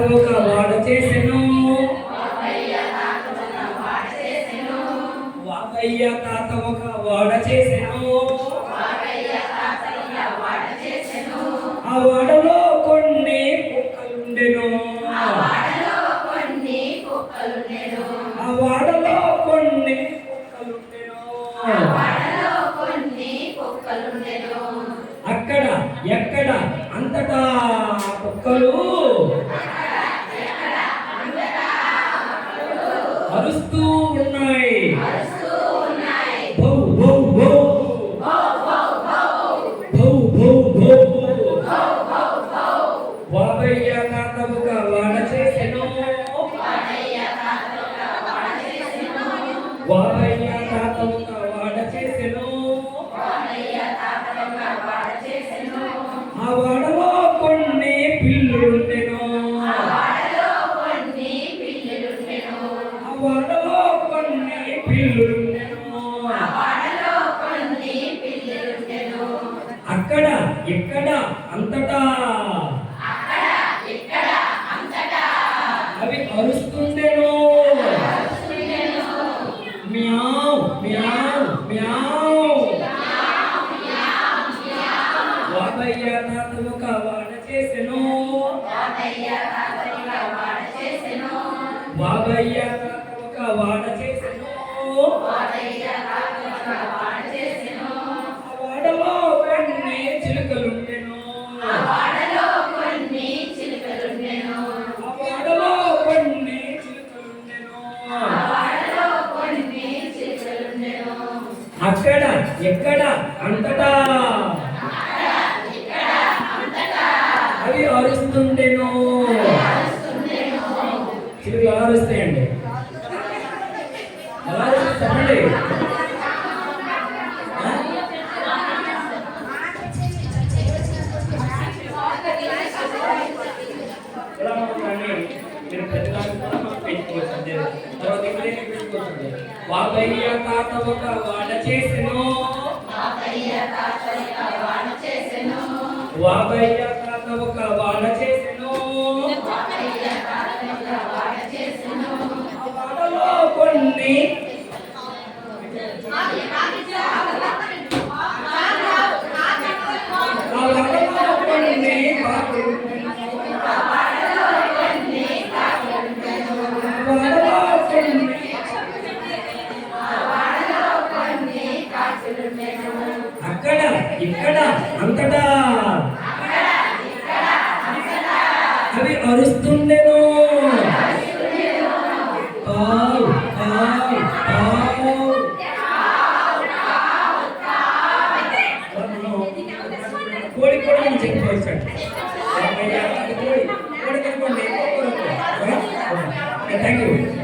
ఒక వాడ చేసెను వాకయ్య తాత ఒక వాడ చేసెను ఆ వాడలో కొన్ని కుక్కలుండెను ఆ వాడలో కొన్ని కుక్కలుండెను అక్కడ ఎక్కడ అంతటా కుక్కలు అరుస్తూ ఉన్నాయి భౌ భౌ భౌ భౌ భౌ భౌ వాబయ్య తాత ఒక వాడ చేసెను వాబయ్య తాత ఒక వాడ చేసెను ఆ వాడలో కొన్ని పిల్లులుండెను ఆ వాడలో కొన్ని పిల్లులుండెను అక్కడ ఇక్కడ అంతటా అవి అరుస్తుండెను మ్యావ్ మ్యావ్ మ్యావ్ వాబయ్య తాత ఒక వాడ చేసెను వాబయ్య తాత ఒక వాడ చేసెను ఆ వాడలో కొన్ని చిలుకలుండెను ఆ వాడలో కొన్ని చిలుకలుండెను అక్కడ ఎక్కడ అంతటా అవి అరుస్తుండెను చిలుకలు ఎలా అరుస్తాయండి ఎలా చెప్పండి మీరు ప్రతిదాన్ని కూడా మనం పెంచుకోవచ్చు తర్వాత ఇక్కడే పెంచుకోవచ్చు వాబయ్య తాత ఒక వాడ చేసెను వాబయ్య తాత ఒక వాడ చేసెను ఆ వాడలో కొన్ని అక్కడ ఇక్కడ అంతటా అవి అరుస్తుండెను కోడి కూడా మనం చెప్పుకోవచ్చు థ్యాంక్ యూ